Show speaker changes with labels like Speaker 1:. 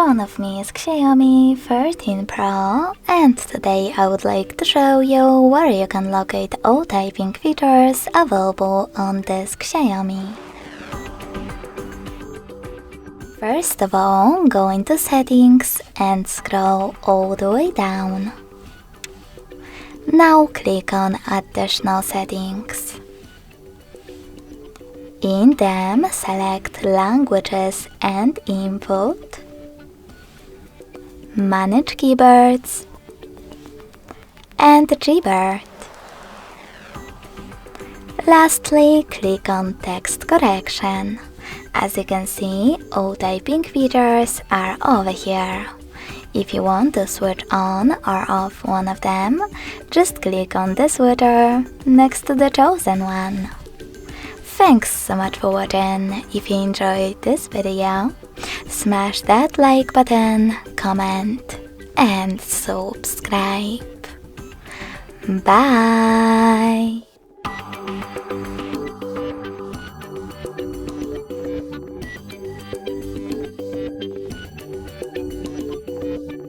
Speaker 1: front of me is Xiaomi 13 Pro, and today I would like to show you where you can locate all typing features available on this Xiaomi. First of all, go into Settings and scroll all the way down. Now click on Additional Settings. In them, select Languages and Input, Manage Keyboards, and Gboard. Lastly, click on Text Correction. As you can see, all typing features are over here. If you want to switch on or off one of them, just click on the switcher next to the chosen one. Thanks so much for watching. If you enjoyed this video, smash that like button, comment and subscribe. Bye!